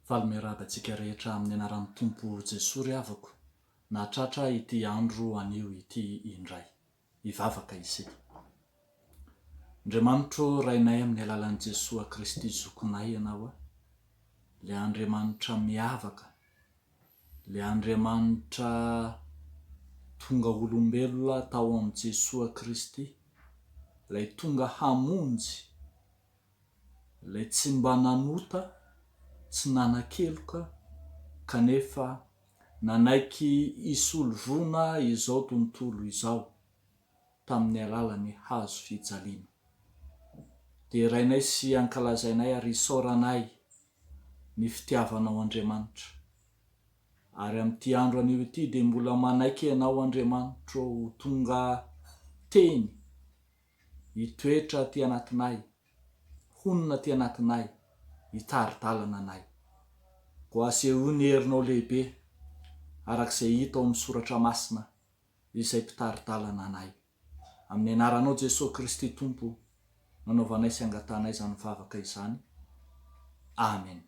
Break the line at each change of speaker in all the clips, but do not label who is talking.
Falmeradantsika rehetra amin'ny anaran'ny Tompo Jesosy ry havako, nahatratra ity andro anio ity indray, hivavaka isika. Andriamanitro rainay amin'ny alalan'i Jesosy Kristy zokonay ianao, le Andriamanitra miavaka, le Andriamanitra tonga olombelona tao amin'ny Jesosy Kristy, lay tonga hamonjy, lay tsy mba nanota, tsy nanan-keloka, kanefa nanaiky isolvona izao tontolo izao tamin'ny alalan'ny hazo fijaliana. Dia rainay sy ankalazainay ary isaoranay ny fitiavanao Andriamanitra. Ary amin'ity andro anio ity dia mbola manaiky ianao Andriamanitro tonga teny, hitoetra ty anatinay, honina ty anatinay, hitaridalana anay. Ko aseho ny herinao lehibe arak'izay hita ao amin'ny soratra masina izay mpitaridalana anay. Amin'ny anaranao Jesosy Kristy Tompo, nanaovanay sy angatanay izany vavaka izany. Amen.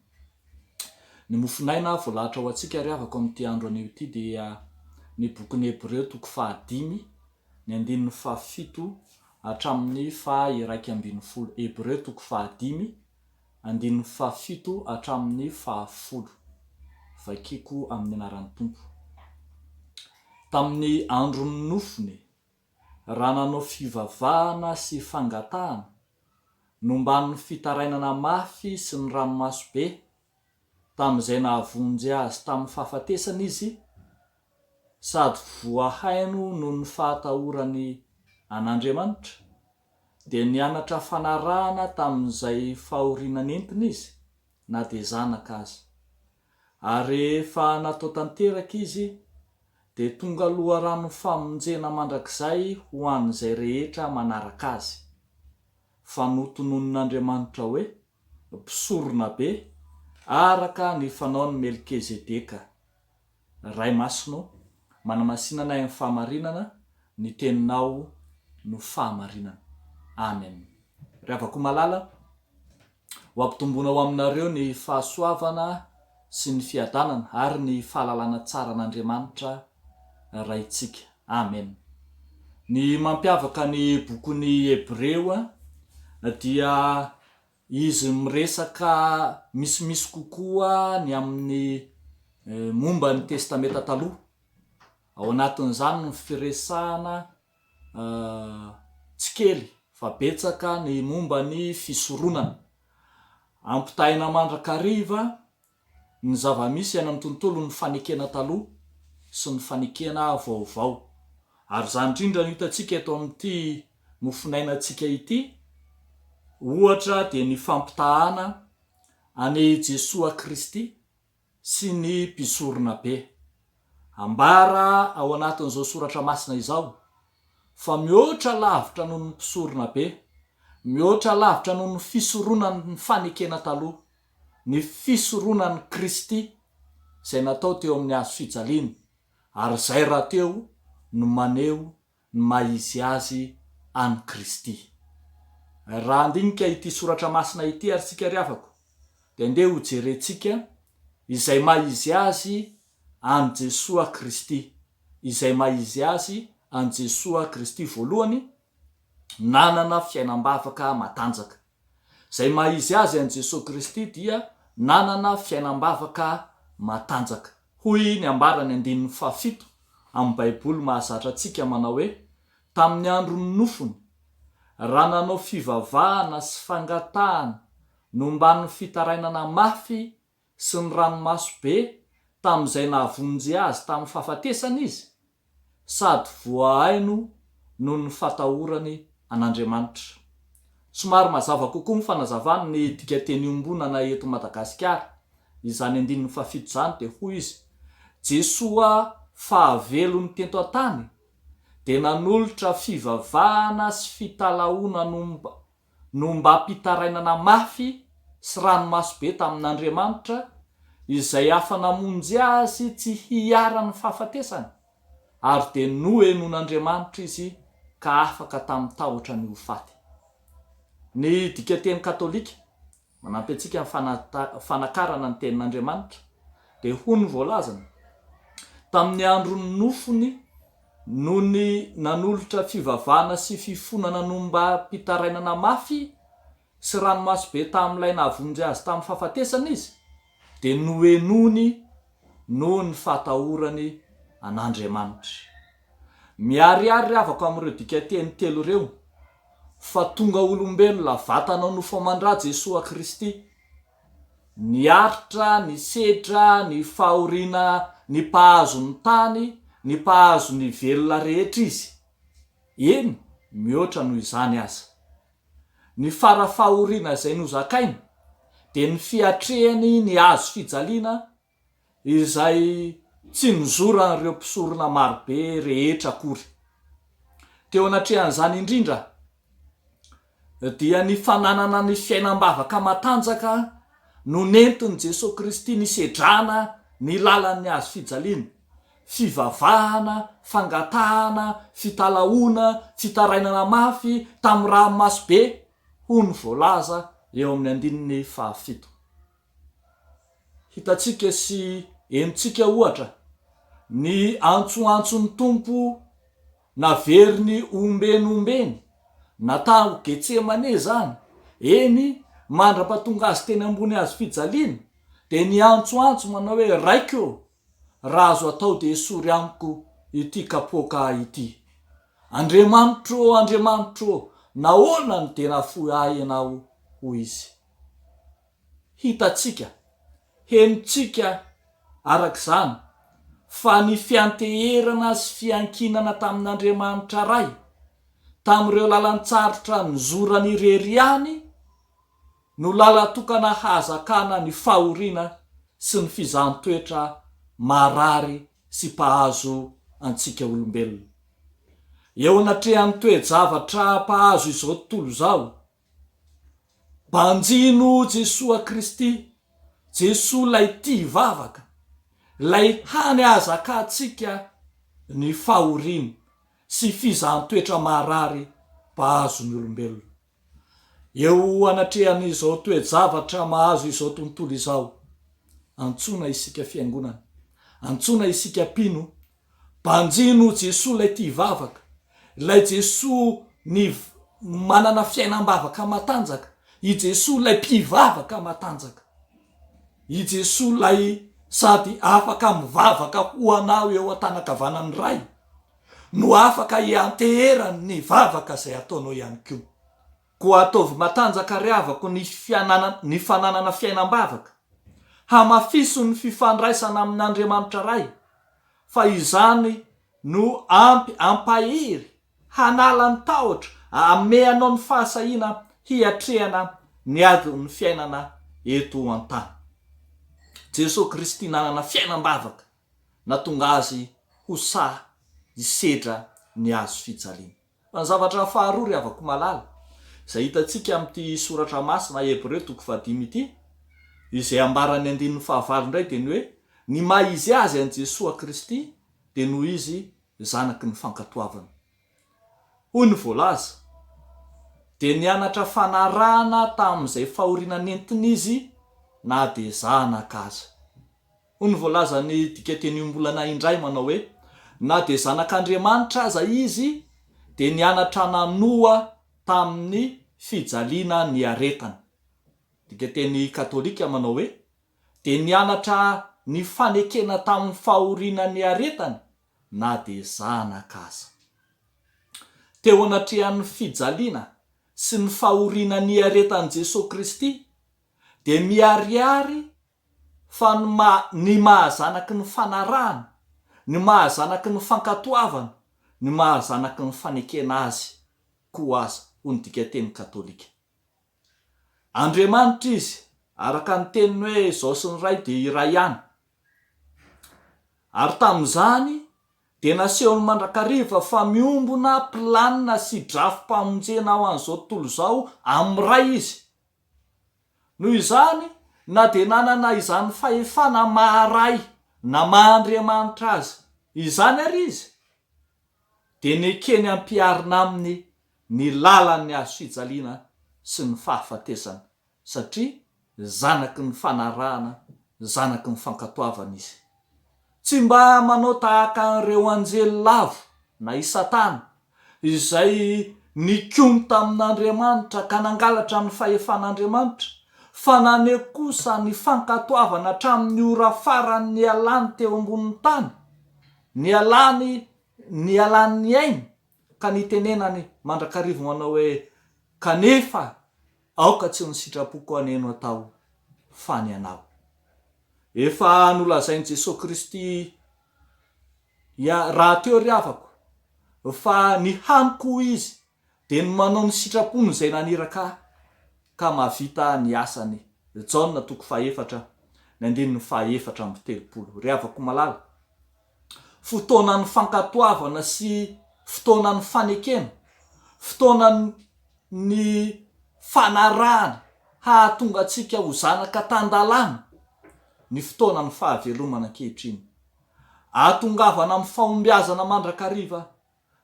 Ny mofinaina voalahatra ho antsika ry havako amin'ity andro anio ity dia ny bokin'ny Hebreo 5, ny 17 hatramin'ny 1:20. Hebreo 5, 17 hatramin'ny 10. Vakiko amin'ny anaran'ny Tompo. Tamin'ny andron'ny nofony, raha nanao fivavahana sy fangatahana, nomban'ny fitarainana mafy sy ny ranomasobe, tamin'izay nahavonjy azy tamin'ny fahafatesana izy, sady voahaino noho ny fahatahorany an'Andriamanitra, dia nianatra fanarahana tamin'izay fahoriana nentina izy, na dia zanaka azy. Ary rehefa natao tanteraka izy, dia tonga loharano famonjena mandrakizay ho an'izay rehetra manaraka azy. Fanotonon'Andriamanitra hoe mpisorona be araka ny fanaon'ny Melkizedeka. Ray masino, manamasinana amin'ny fahamarinana, ny teninao no fahamarinana. Amen. Ry havako malala, ho ampitomboana ao aminareo ny fahasoavana sy ny fiadanana ary ny fahalalana tsara an'Andriamanitra raitsika. Amen. Ny mampiavaka ny bokin'ny Hebreo dia izy miresaka misimisy kokoa ny amin'ny momba ny testameta taloha. Ao anatin'izany ny firesahana tsy kely fa betsaka ny momba ny fisoronana. Ampitahina mandrakariva ny zava-misy any amin'ny tontolo ny fanekena taloha sy ny fanekena vaovao. Ary izany indrindra no hitantsika eto amin'ity mofinainantsika ity, ohatra dia ny fampitahana any Jesosy Kristy sy ny mpisorona be. Ambara ao anatin'izao soratra masina izao fa mihoatra lavitra noho ny mpisorona be, mihoatra lavitra noho ny fisoronan'ny fanekena taloha, ny fisoronan'ny Kristy izay natao teo amin'ny hazo fijaliana. Ary izay raha teo no maneho ny maizy azy any Kristy. Raha andinika ity soratra masina ity ary sika ry havako, dia andeha ho jerentsika izay maizy azy any Jesosy Kristy. Izay maizy azy any Jesosy Kristy voalohany, nanana fiainam-bavaka matanjaka. Izay maizy azy any Jesosy Kristy dia nanana fiainam-bavaka matanjaka. Hoy ny ambarany 17 amin'ny Baiboly mahazatra antsika manao hoe, tamin'ny andron'ny nofony, raha nanao fivavahana sy fangatahana nomban'ny fitarainana mafy sy ny ranomasobe tamin'izay nahavonjy azy tamin'ny fahafatesana izy, sady voahaino noho ny fatahorany an'Andriamanitra. Somary mazava kokoa ny fanazavana ny dika teny ombonana eto Madagasikara. Izany 17 izany dia hoy izy: Jesosy fahavelony tento an-tany dia nanolotra fivavahana sy fitalaona no mba mpitarainana mafy sy ranomasobe tamin'Andriamanitra, izay afa namonjy azy tsy hiara-ny fahafatesana, ary dia nohenon'Andriamanitra izy ka afaka tamin'ny tahotra ny ho faty. Ny dikateny katolika manampy antsika fanakarana ny tenin'Andriamanitra. De hoy voalazana tamin'ny andron'ny nofony no ny nanolotra fivavahana sy fifonana nomba mpitarainana mafy sy ranomasy be tamin'ilay nahavonjy azy tamin'ny fahafatesana izy, de noenony no ny fahatahorany an'Andriamanitra. Miariary avako amin'ireo dika teny telo ireo fa tonga olombelona vatana nofo amandra Jesosy Kristy, niaritra, ny sedra, ny fahoriana, ny mpahazo ny tany, ny mpahazo ny velona rehetra izy. Eny, mihoatra noho izany aza. Ny farafahoriana izay nozakainy de ny fiatrehany ny azo fijaliana izay tsy nizoran'ireo mpisorona marobe rehetra akory. Teo anatrehan'izany indrindra dia ny fananana ny fiainam-bavaka matanjaka no nentin'i Jesosy Kristy nisedrana ny lalan'ny azo fijaliana, fivavahana, fangatahana, fitalaona, fitarainana mafy tamin'ny ranomasy be, hoy ny voalaza eo amin'ny 7. Hitatsika sy henontsika ohatra ny antsoantson'ny tompo naveriny ombeny natao Getsemane zany, eny mandra-pahatonga azy teny ambony azo fijaliana, de ny antsoantso manao hoe raiko raha azo atao de sory amiko ity kapoaka ity. Andriamanitro, Andriamanitro, nahoana ny tena fohy ahy ianao, hoy izy. Hitatsika, henontsika arak'izany fa ny fianteherana sy fiankinana tamin'Andriamanitra ray tamin'ireo lalan-tsarotra nizorany ireriany no lala tokana hazakana ny fahoriana sy ny fizaham-toetra marary sy mpahazo antsika olombelona. Eo anatrehan'ny toe-javatra mpahazo izao tontolo izao, banjino Jesosy Kristy, Jesosy lay tia vavaka, lay hany hazakatsika ny fahoriana sy fizaham-toetra marary mpahazo ny olombelona. Eo anatrehan'izao toe-javatra mahazo izao tontolo izao, antsona isika fiangonana, antsona isika mpino, banjino Jesosy lay tia vavaka, lay Jesosy ny manana fiainam-bavaka matanjaka, i Jesosy lay mpivavaka matanjaka, i Jesosy lay sady afaka mivavaka ho anao eo an-tanakavanany ray, no afaka ianteherany ny vavaka zay ataonao ihany koa. Koa ataovy matanjaka riavako ny fananana fiainam-bavaka, hamafiso ny fifandraisana amin'Andriamanitra ray, fa izany no ampahery, hanala ny tahotra, ame anao ny fahasahiana hiatrehana ny adiny fiainana eto an-tany. Jesosy Kristy nanana fiainam-bavaka natonga azy ho sahy hisedra ny azo fijaliana. Fa ny zavatra faharoa ry avako malala izay hitatsika amin'ity soratra masina Hebreo 5 ity, izay ambarany 15 indray, de ny hoe ny maha izy azy an Jesosy Kristy de noho izy zanaky ny fankatoavana. Hoy ny voalaza, de nianatra fanarahana tamin'izay fahoriana nentiny izy na de zanaka aza. Hoy ny voalaza ny dika teny ombolana indray manao hoe na de zanak'Andriamanitra aza izy de nianatra nanoa tamin'ny fijaliana ny aretana. Dika teny katolika manao hoe de nianatra ny fanekena tamin'ny fahoriana ny aretana na de zanaka aza. Teo anatrehan'ny fijaliana sy ny fahoriana ny aretan'i Jesosy Kristy de miariary fa ny mahazanaky ny fanarahana, ny mahazanaky ny fankatoavana, ny mahazanaky ny fanekena azy koa aza, ho ny dika teny katolika. Andriamanitra izy, araka ny teniny hoe zao sy ny ray de iray ihany. Ary tamin'izany de nasehony mandrakariva fa miombona planina sy drafim-pamonjena ho an'izao tontolo izao amin'ny ray izy. Noho izany, na de nanana izany fahefana maharay na maha-Andriamanitra azy izany ary izy, de nekeny ampiarina aminy ny lalan'ny azo fijaliana sy ny fahafatesana, satria zanaky ny fanarahana, zanaky ny fankatoavana izy. Tsy mba manao tahaka an'ireo anjely lavo na isatana izay nikomy tamin'Andriamanitra ka nangalatra ny fahefan'Andriamanitra, fa naneho kosa ny fankatoavana hatramin'ny ora farany nialany teo ambonin'ny tany, nialan'ny ainy, ka nitenenany mandrakarivo manao hoe kanefa aoka tsy ny sitrapoko aneno atao fa ny anao. Efa nolazain'i Jesosy Kristy raha teo ry havako fa ny haniko izy dia ny manao ny sitrapony izay naniraka ka mahavita ny asany. Jaona 4:4-7. Ry havako malala, fotoanan'ny fankatoavana sy fotoanan'ny fanekena, fotoanan'ny fanarahana hahatonga antsika ho zanaka tandalana, ny fotoanan'ny fahavelomana ankehitriny. Ahatongavana amin'ny fahombiazana mandrakariva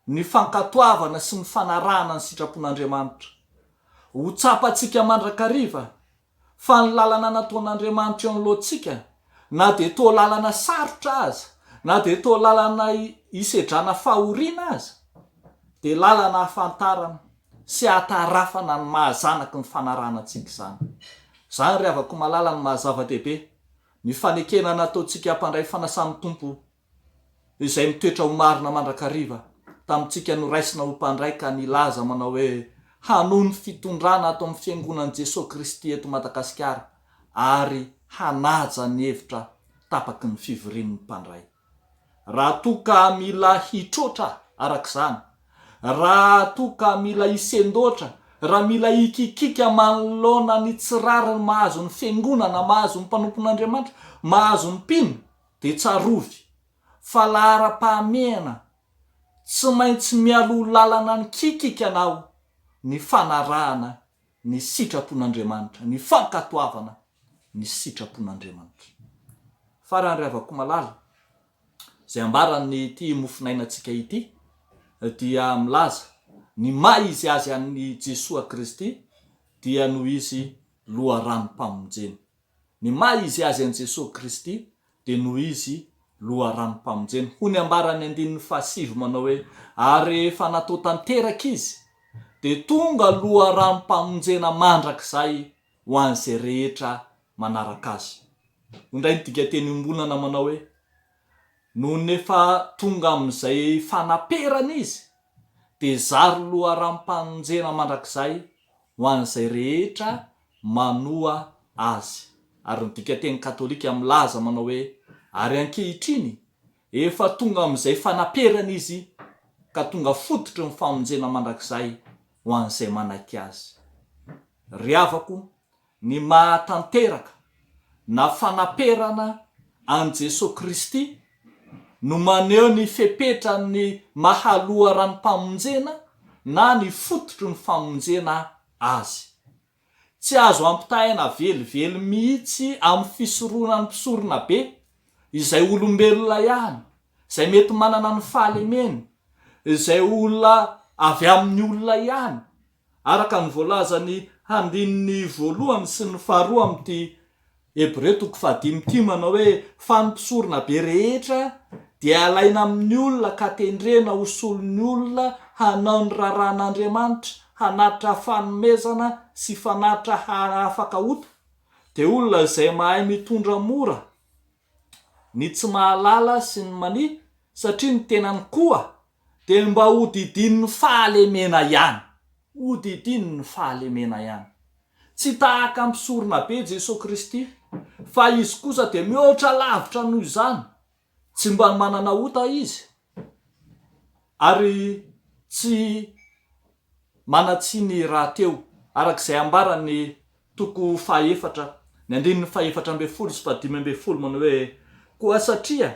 ny fankatoavana sy ny fanarahana ny sitrapon'Andriamanitra. Ho tsapantsika mandrakariva fa ny lalana nataon'Andriamanitra eo amin'lohantsika, na dia toa lalana sarotra aza, na dia toa lalana hisedrana fahoriana aza, dia lalana hafantarana sy hatarafana ny mahazanaky ny fanarahana antsika izany. Izany ry havako malala ny mahazava-dehibe, ny fanekena nataontsika hampandray fanasan'ny tompo izay mitoetra ho marina mandrakariva tamintsika noraisina ho mpandray ka nilaza manao hoe hanohy ny fitondrana ato amin'ny fiangonan'i Jesosy Kristy eto Madagasikara ary hanaja ny hevitra tapaky ny fivorian'ny mpandray. Raha toka mila hitrotra arak'izany, raha toka mila hisendoatra, raha mila hikikika manoloana ny tsirariny mahazo ny fiangonana, mahazo ny mpanompon'Andriamanitra, mahazo ny mpino, dia tsarovy fa lahara-pahamehana tsy maintsy mialo lalana ny kikikanao ny fanarahana ny sitrapon'Andriamanitra, ny fankatoavana ny sitrapon'Andriamanitra. Farany ry havako malala, izay ambarany ity mofinainantsika ity dia milaza ny maha izy azy an'ny Jesosy Kristy dia noho izy loharanom-pamonjena. Ny maha izy azy an'i Jesosy Kristy dia noho izy loharanom-pamonjena. Hoy ny ambarany 7 manao hoe ary rehefa natao tanteraka izy dia tonga loharanom-pamonjena mandrakizay ho an'izay rehetra manaraka azy. Indray ny dikan-teny ombonana manao hoe noho nefa tonga amin'izay fanaperana izy dia zary loharanom-pamonjena mandrakizay ho an'izay rehetra manoa azy. Ary ny dikan-teny katolika milaza manao hoe ary ankehitriny efa tonga amin'izay fanaperana izy ka tonga fototry ny famonjena mandrakizay ho an'izay manaiky azy. Ry havako, ny mahatanteraka na fanaperana an' Jesosy Kristy no maneho ny fepetra ny mahaloha ranom-pamonjena na ny fototry ny famonjena azy. Tsy azo ampitahina velively mihitsy amin'ny fisoroana ny mpisorona be izay olombelona ihany, izay mety manana ny fahalemeny, izay olona avy amin'ny olona ihany, araka ny voalazany 1:1 sy ny 2 amin'ity Hebreo 5:5 manao hoe fa ny mpisorona be rehetra dia alaina amin'ny olona ka tendrena ho solon'ny olona hanao ny raran'Andriamanitra, hanatitra fanomezana sy fanatitra afaka ota, dia olona izay mahay mitondra mora ny tsy mahalala sy ny mania, satria ny tenany koa dia mba hodidin'ny fahalemena ihany. Hodidin'ny fahalemena ihany. Tsy tahaka mpisorona be Jesosy Kristy, fa izy kosa dia mihoatra lavitra noho izany. Tsy mba manana ota izy ary tsy manatsiny raha teo, arak'izay ambarany 2:4 manao hoe koa satria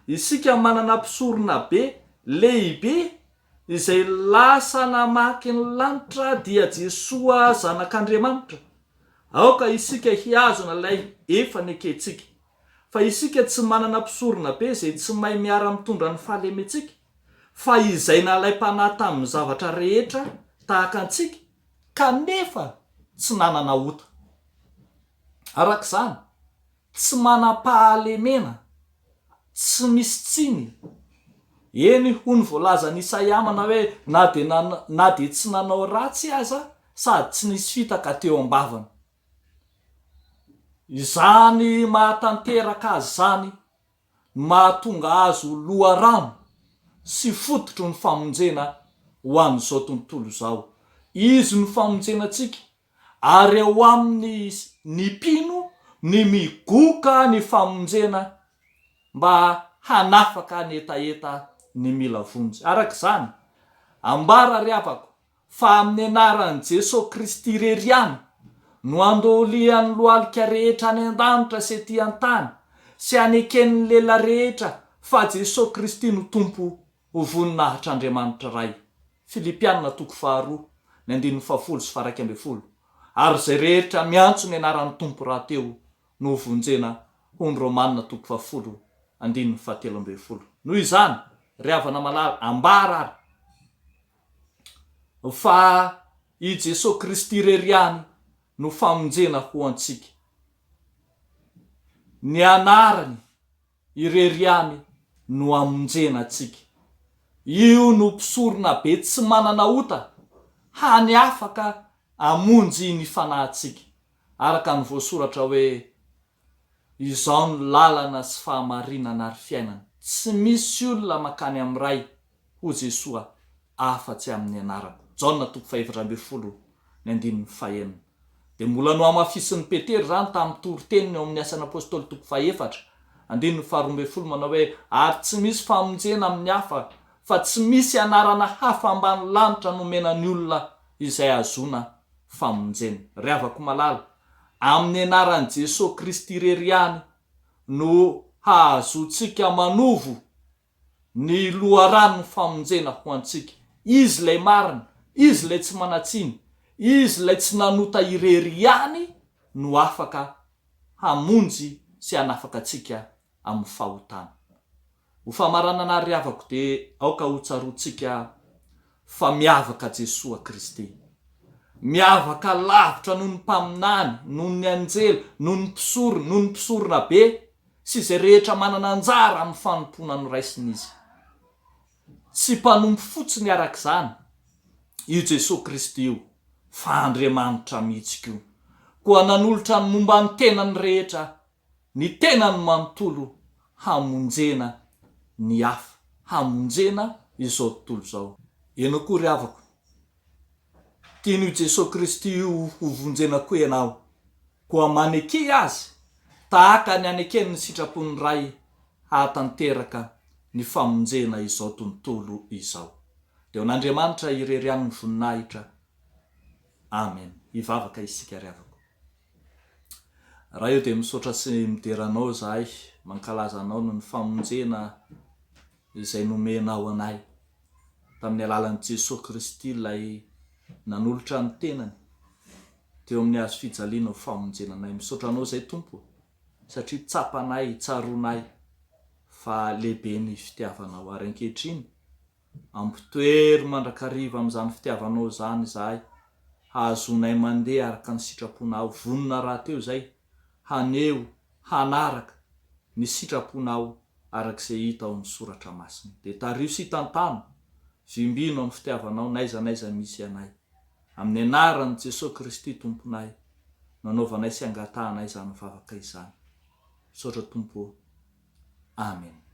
isika manana mpisorona be lehibe izay lasa namaky ny lanitra dia Jesosy zanak'Andriamanitra, aoka isika hiazona ilay efa neketsika. Fa isika tsy manana mpisorona be izay tsy mahay miara mitondra ny fahalementsika, fa izay nalaim-panahy tamin'ny zavatra rehetra tahaka antsika kanefa tsy nanana ota. Arak'izany tsy manam-pahalemena, tsy misy tsiny. Eny ho ny voalaza ny Isaiamana hoe na de tsy nanao ratsy aza sady tsy nisy fitaka teo am-bavany. Izany mahatanteraka azy zany mahatonga azo loharano sy fototro ny famonjena ho amin'izao tontolo izao. Izy ny famonjena antsika ary ao aminy ny mpino ny migoka ny famonjena mba hanafaka ny etaeta ny mila vonjy. Arak'izany ambara ry havako fa amin'ny anaran'i Jesosy Kristy irery ihany no andolian'ny lohalika rehetra any an-danitra sy ety an-tany sy aneken'ny lela rehetra fa Jesosy Kristy no tompo ho voninahitr'Andriamanitra ray. Filipianina 2:1-11. Ary zay rehetra miantso ny anaran'ny tompo raha teo no ho vonjena ho ny Romanina 10:17. Noho izany ry havana malala, ambara ary fa i Jesosy Kristy irery ihany no famonjena ho antsika. Ny anarany irery ihany no amonjena antsika. Io no mpisorona be tsy manana ota hany afaka amonjy ny fanahintsika. Araka ny voasoratra hoe izao ny lalana sy fahamarinana ary fiainana. Tsy misy olona makany amin'ny ray ho Jesosy afa-tsy amin'ny anarako. Jaona 2:20-5. De mbola no amafisin'ny Petera zany tamin'ny toroteniny eo amin'ny asan'ny apôstôly 2:4-5 manao hoe ary tsy misy famonjena amin'ny hafa fa tsy misy anarana hafa ambany lanitra nomenany olona izay azona famonjena. Ry havako malala, amin'ny anaran'i Jesosy Kristy irery ihany no hahazoantsika manovo ny loharano famonjena ho antsika. Izy lay marina, izy lay tsy manatsiny, izy lay tsy nanota irery ihany no afaka hamonjy sy hanafaka antsika amin'ny fahotana. Ho famaranana ry havako de aoka ho tsaroantsika fa miavaka Jesosy Kristy. Miavaka lavitra noho ny mpaminany, noho ny anjely, noho ny mpisorona be sy izay rehetra manana anjara amin'ny fanompona ny raisiny izy. Tsy mpanompo fotsiny arak'izany io Jesosy Kristy io, fa Andriamanitra mihitsy io. Koa nanolotra ny momba ny tenany rehetra, ny tenany manontolo hamonjena ny hafa, hamonjena izao tontolo izao. Eno koa ry havako, tian'io Jesosy Kristy io ho vonjena koa ianao, koa maneke azy tahaka ny aneken'ny sitrapony ray hatanteraka ny famonjena izao tontolo izao. Deo n'Andriamanitra irery ihany ny voninahitra. Amen. Hivavaka isika ry havako. Raha io de misaotra sy mideranao zahay, mankalaza anao no ny famonjena izay nomenao anay tamin'ny alalan'i Jesosy Kristy lay nanolotra ny tenany teo amin'ny hazo fijaliana ho famonjenanay. Misaotra anao zay Tompo, satria tsapanay, tsaronay fa lehibe ny fitiavanao. Ary ankehitriny ampitoery mandrakariva amin'izany fitiavanao zany zahay, hahazonay mandeha araka ny sitraponao. Vonona raha teo zay haneo, hanaraka ny sitraponao arak'izay hita ao amin'ny soratra masina. De tario sy tantano vimbino amin'ny fitiavanao naiza misy anay. Amin'ny anaran'i Jesosy Kristy Tomponay, nanaovanay sy angatahanay izany vavaka izany. Misaotra Tompo. Amen.